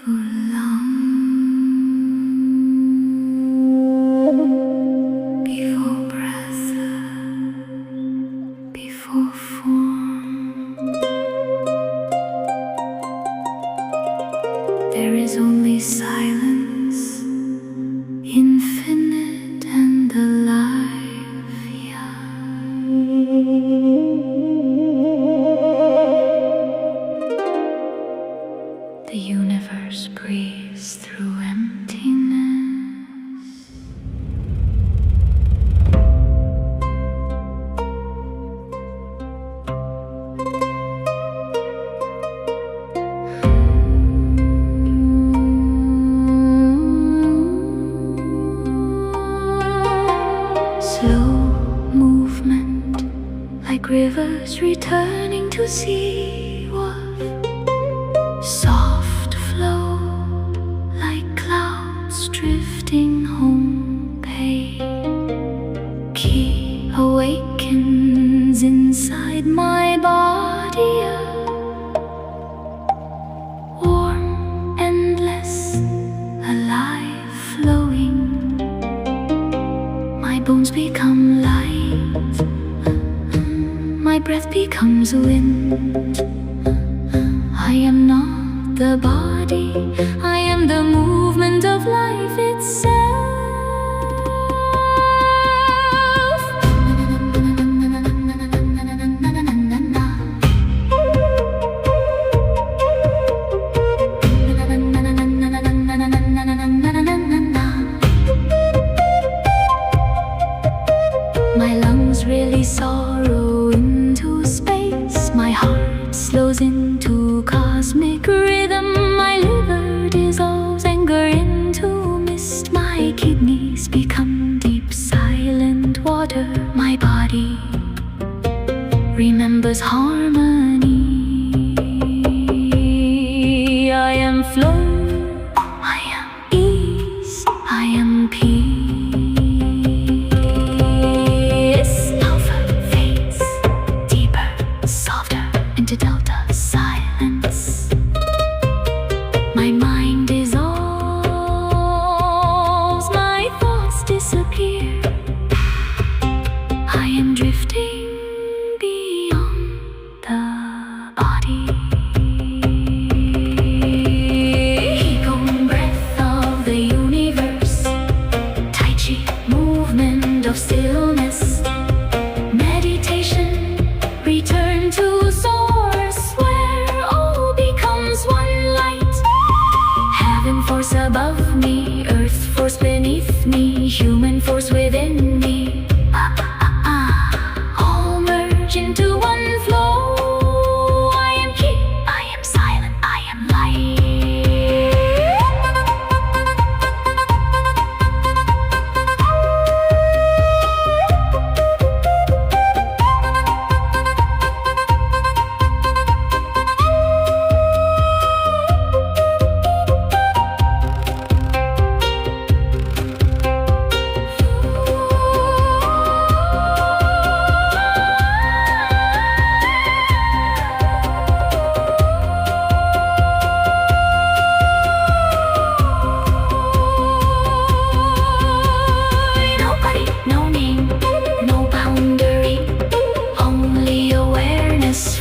for long before breath, before form. There is only silence, infinite and alive, yeah. The universe breathes through emptiness. Slow movement, like rivers returning to sea wharf. Soft flow, like clouds drifting home pay. Ki awakens inside my body, warm, endless, alive, flowing. My bones become light, my breath becomes wind. I am not the body, I am the movement of life itself. My lungs really sorrow into space. My heart slows into cosmic rhythm. My liver dissolves anger into mist. My kidneys become deep silent water. My body remembers harmony. I am flow, I am ease, I am peace. Alpha fades deeper, softer, into delta silence. My mind dissolves, my thoughts disappear. I am drifting beyond the body. Qigong, breath of the universe. Tai Chi, movement of stillness. Meditation, return to source, where all becomes one light. Heaven force above me, earth force beneath me, human force within me. All merge into one flow. I am Ki, I am silent, I am light.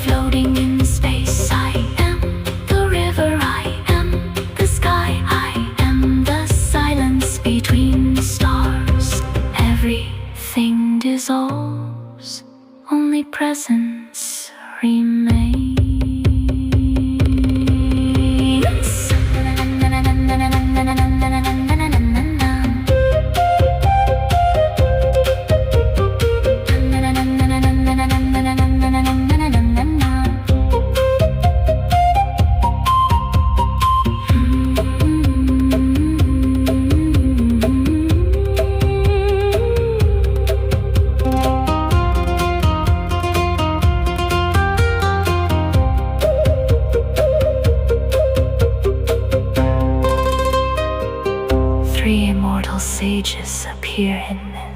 Floating in space, I am the river, I am the sky, I am the silence between the stars. Everything dissolves, only presence remains. Three immortal sages appear in this